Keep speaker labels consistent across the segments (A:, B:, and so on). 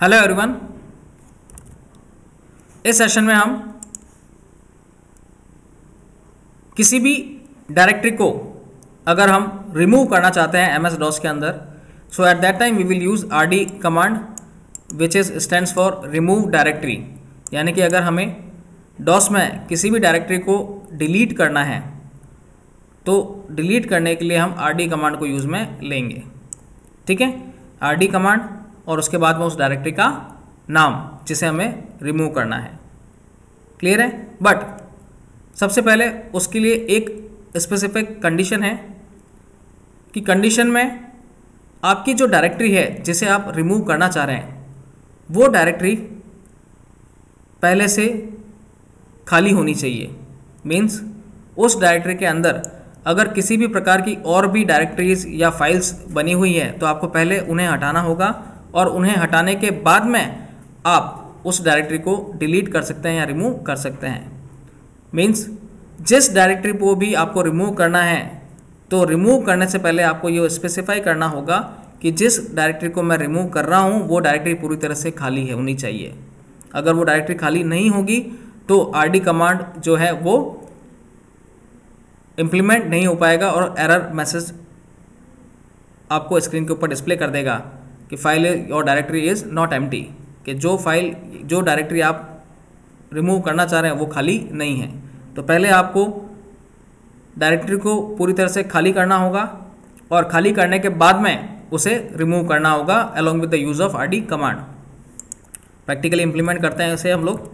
A: Hello everyone. इस session में हम किसी भी डायरेक्टरी को अगर हम रिमूव करना चाहते हैं एम एस डॉस के अंदर, so at that time we will use RD command which is stands for remove directory. यानी कि अगर हमें डॉस में किसी भी डायरेक्टरी को डिलीट करना है तो डिलीट करने के लिए हम RD कमांड को यूज़ में लेंगे। ठीक है, RD कमांड और उसके बाद में उस डायरेक्टरी का नाम जिसे हमें रिमूव करना है। क्लियर है? बट सबसे पहले उसके लिए एक स्पेसिफिक कंडीशन है कि कंडीशन में आपकी जो डायरेक्टरी है जिसे आप रिमूव करना चाह रहे हैं वो डायरेक्टरी पहले से खाली होनी चाहिए। मीन्स उस डायरेक्टरी के अंदर अगर किसी भी प्रकार की और भी डायरेक्टरीज या फाइल्स बनी हुई है तो आपको पहले उन्हें हटाना होगा और उन्हें हटाने के बाद में आप उस डायरेक्टरी को डिलीट कर सकते हैं या रिमूव कर सकते हैं। मीन्स जिस डायरेक्टरी को भी आपको रिमूव करना है तो रिमूव करने से पहले आपको ये स्पेसिफाई करना होगा कि जिस डायरेक्टरी को मैं रिमूव कर रहा हूँ वो डायरेक्टरी पूरी तरह से खाली है होनी चाहिए। अगर वो डायरेक्टरी खाली नहीं होगी तो RD कमांड जो है वो इम्प्लीमेंट नहीं हो पाएगा और एरर मैसेज आपको स्क्रीन के ऊपर डिस्प्ले कर देगा कि फाइल और डायरेक्टरी इज़ नॉट एम्प्टी, कि जो डायरेक्टरी आप रिमूव करना चाह रहे हैं वो खाली नहीं है। तो पहले आपको डायरेक्टरी को पूरी तरह से खाली करना होगा और खाली करने के बाद में उसे रिमूव करना होगा along with the use of RD command. Practically implement करते हैं इसे हम लोग।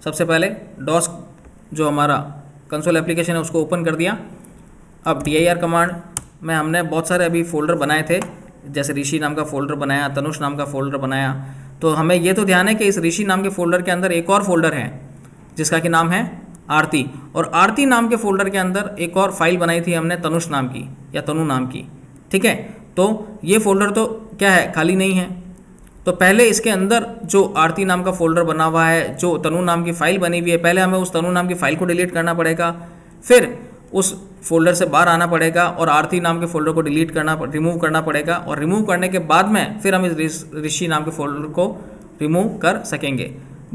A: सबसे पहले डॉस जो हमारा कंसोल एप्लीकेशन है उसको ओपन कर दिया। अब dir कमांड में हमने बहुत सारे अभी फोल्डर बनाए थे, जैसे ऋषि नाम का फोल्डर बनाया, तनुष नाम का फोल्डर बनाया। तो हमें ये तो ध्यान है कि इस ऋषि नाम के फोल्डर के अंदर एक और फोल्डर है जिसका कि नाम है आरती, और आरती नाम के फोल्डर के अंदर एक और फाइल बनाई थी हमने तनुष नाम की या तनु नाम की। ठीक है, तो ये फोल्डर तो क्या है, खाली नहीं है। तो पहले इसके अंदर जो आरती नाम का फोल्डर बना हुआ है, जो तनु नाम की फाइल बनी हुई है, पहले हमें उस तनु नाम की फाइल को डिलीट करना पड़ेगा, फिर उस फोल्डर से बाहर आना पड़ेगा और आरती नाम के फोल्डर को रिमूव करना पड़ेगा, और रिमूव करने के बाद में फिर हम इस ऋषि नाम के फोल्डर को रिमूव कर सकेंगे।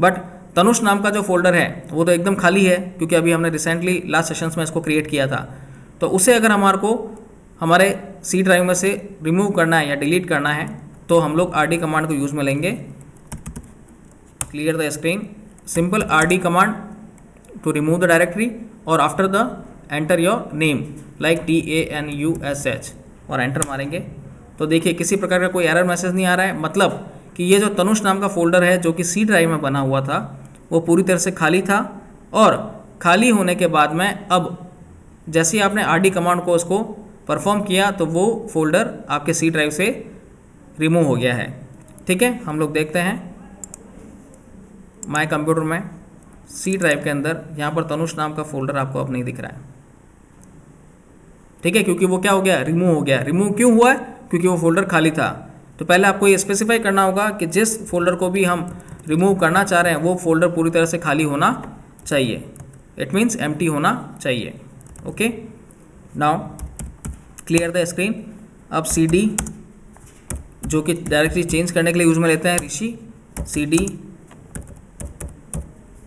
A: बट तनुष नाम का जो फोल्डर है वो तो एकदम खाली है क्योंकि अभी हमने रिसेंटली लास्ट सेशंस में इसको क्रिएट किया था। तो उसे अगर हमारे C ड्राइव में से रिमूव करना है या डिलीट करना है तो हम लोग RD कमांड को यूज़ में लेंगे। Clear the screen, simple RD command to remove the directory और after the enter your name like TANUSH और एंटर मारेंगे। तो देखिए किसी प्रकार का कोई एरर मैसेज नहीं आ रहा है, मतलब कि ये जो तनुष नाम का फोल्डर है जो कि C ड्राइव में बना हुआ था वो पूरी तरह से खाली था, और खाली होने के बाद में अब जैसे ही आपने RD कमांड को उसको परफॉर्म किया तो वो फोल्डर आपके C ड्राइव से रिमूव हो गया है। ठीक है, हम लोग देखते हैं माय कंप्यूटर में C ड्राइव के अंदर यहाँ पर तनुष नाम का फोल्डर आपको अब नहीं दिख रहा है। ठीक है, क्योंकि वो क्या हो गया, रिमूव हो गया। रिमूव क्यों हुआ है? क्योंकि वो फोल्डर खाली था। तो पहले आपको ये स्पेसिफाई करना होगा कि जिस फोल्डर को भी हम रिमूव करना चाह रहे हैं वो फोल्डर पूरी तरह से खाली होना चाहिए। इट मीन्स एम्प्टी होना चाहिए। Okay, now clear the screen. अब CD जो कि डायरेक्टली चेंज करने के लिए यूज में लेते हैं ऋषि, CD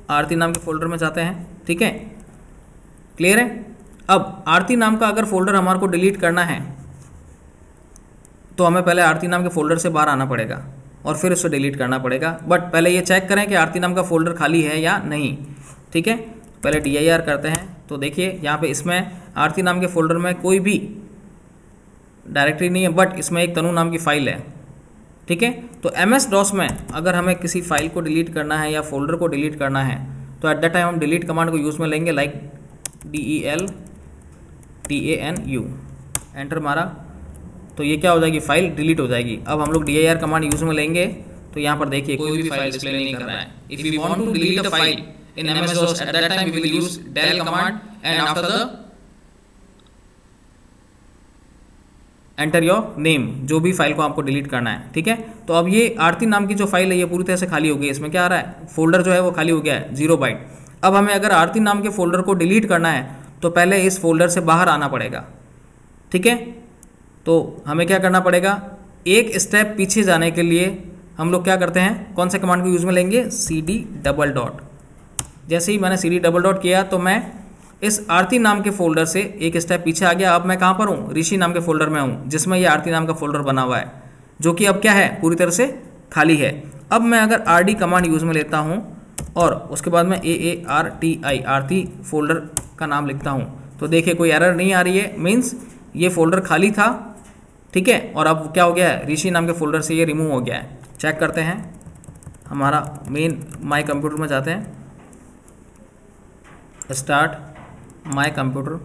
A: आरती नाम के फोल्डर में जाते हैं। ठीक है, क्लियर है। अब आरती नाम का अगर फोल्डर हमारे को डिलीट करना है तो हमें पहले आरती नाम के फोल्डर से बाहर आना पड़ेगा और फिर उसको डिलीट करना पड़ेगा। बट पहले ये चेक करें कि आरती नाम का फोल्डर खाली है या नहीं। ठीक है, पहले dir करते हैं। तो देखिए यहाँ पे इसमें आरती नाम के फोल्डर में कोई भी डायरेक्टरी नहीं है, बट इसमें एक तनु नाम की फाइल है। ठीक है, तो MS DOS में अगर हमें किसी फाइल को डिलीट करना है या फोल्डर को डिलीट करना है तो एट दैट टाइम हम डिलीट कमांड को यूज़ में लेंगे लाइक DELTANU, एंटर मारा तो ये क्या हो जाएगी, फाइल डिलीट हो जाएगी। अब हम लोग dir कमांड यूज़ में लेंगे तो यहाँ पर देखिए कोई भी फाइल डिस्प्ले नहीं कर रहा है। If we want to delete a file in MS DOS at that time we will use del command and after the enter your name, जो भी फाइल को आपको डिलीट करना है। ठीक है, तो अब ये आरती नाम की जो फाइल है ये पूरी तरह से खाली हो गई है। इसमें क्या आ रहा है, फोल्डर जो है वो खाली हो गया है 0 बाइट। अब हमें अगर आरती नाम के फोल्डर को डिलीट करना है तो पहले इस फोल्डर से बाहर आना पड़ेगा। ठीक है, तो हमें क्या करना पड़ेगा, एक स्टेप पीछे जाने के लिए हम लोग क्या करते हैं, कौन से कमांड को यूज़ में लेंगे, cd:\. जैसे ही मैंने cd:\. किया तो मैं इस आरती नाम के फोल्डर से एक स्टेप पीछे आ गया। अब मैं कहाँ पर हूँ, ऋषि नाम के फोल्डर में हूँ, जिसमें ये आरती नाम का फोल्डर बना हुआ है, जो कि अब क्या है, पूरी तरह से खाली है। अब मैं अगर rd कमांड यूज़ में लेता हूँ और उसके बाद में AARTI आरती फोल्डर का नाम लिखता हूँ, तो देखिए कोई एरर नहीं आ रही है, मीन्स ये फोल्डर खाली था, ठीक है। और अब क्या हो गया है, ऋषि नाम के फोल्डर से ये रिमूव हो गया है। चेक करते हैं, हमारा मेन माई कंप्यूटर में जाते हैं, स्टार्ट माई कंप्यूटर,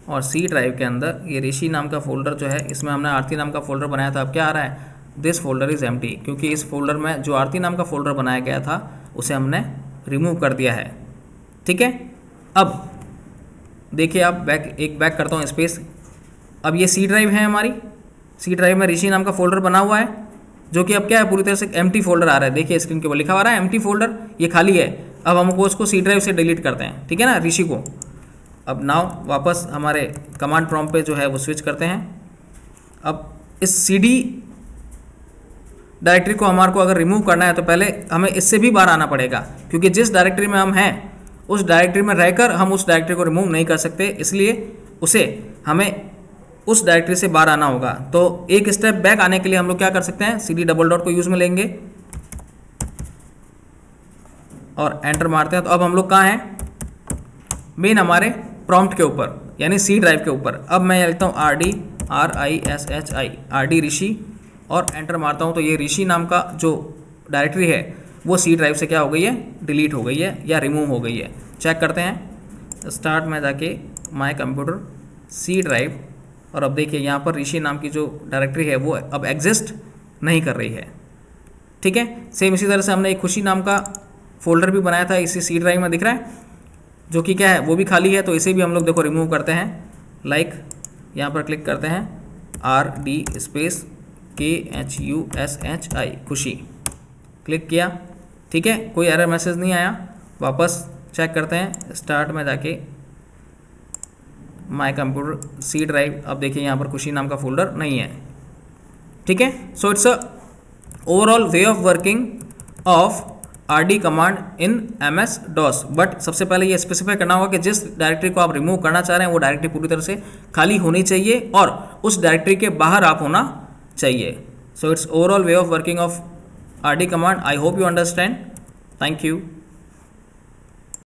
A: और सी ड्राइव के अंदर ये ऋषि नाम का फोल्डर जो है, इसमें हमने आरती नाम का फोल्डर बनाया था। अब क्या आ रहा है, दिस फोल्डर इज़ एम्प्टी, क्योंकि इस फोल्डर में जो आरती नाम का फोल्डर बनाया गया था उसे हमने रिमूव कर दिया है, ठीक है। अब देखिए आप बैक करता हूँ स्पेस। अब ये सी ड्राइव है हमारी, सी ड्राइव में ऋषि नाम का फोल्डर बना हुआ है, जो कि अब क्या है, पूरी तरह से एम्प्टी फोल्डर आ रहा है। देखिए स्क्रीन के ऊपर लिखा हुआ रहा है एम्प्टी फोल्डर, ये खाली है। अब हमको उसको सी ड्राइव से डिलीट करते हैं, ठीक है ना, ऋषि को। अब नाउ वापस हमारे कमांड प्रॉम्प्ट पे जो है वो स्विच करते हैं। अब इस CD डायरेक्टरी को हमारे को अगर रिमूव करना है तो पहले हमें इससे भी बाहर आना पड़ेगा, क्योंकि जिस डायरेक्टरी में हम हैं उस डायरेक्टरी में रहकर हम उस डायरेक्टरी को रिमूव नहीं कर सकते, इसलिए उसे हमें उस डायरेक्टरी से बाहर आना होगा। तो एक स्टेप बैक आने के लिए हम लोग क्या कर सकते हैं, cd:\. को यूज़ में लेंगे और एंटर मारते हैं। तो अब हम लोग कहाँ हैं, मेन हमारे प्रॉम्प्ट के ऊपर, यानी सी ड्राइव के ऊपर। अब मैं लिखता हूँ RD ऋषि और एंटर मारता हूँ, तो ये ऋषि नाम का जो डायरेक्टरी है वो सी ड्राइव से क्या हो गई है, डिलीट हो गई है या रिमूव हो गई है। चेक करते हैं, स्टार्ट में जाके माई कंप्यूटर, सी ड्राइव, और अब देखिए यहाँ पर ऋषि नाम की जो डायरेक्टरी है वो अब एग्जिस्ट नहीं कर रही है, ठीक है। सेम इसी तरह से हमने एक खुशी नाम का फोल्डर भी बनाया था, इसी सी ड्राइव में दिख रहा है, जो कि क्या है, वो भी खाली है। तो इसे भी हम लोग देखो रिमूव करते हैं, लाइक यहाँ पर क्लिक करते हैं RD स्पेस KHUSHI खुशी, क्लिक किया, ठीक है, कोई एरर मैसेज नहीं आया। वापस चेक करते हैं, स्टार्ट में जाके माई कंप्यूटर, सी ड्राइव, अब देखिए यहाँ पर खुशी नाम का फोल्डर नहीं है, ठीक है। So it's a overall way of working of RD command in MS-DOS। But सबसे पहले ये स्पेसिफाई करना होगा कि जिस डायरेक्टरी को आप रिमूव करना चाह रहे हैं वो डायरेक्टरी पूरी तरह से खाली होनी चाहिए और उस डायरेक्टरी के बाहर आप होना चाहिए। So it's overall way of working of RD command. I hope you understand. Thank you.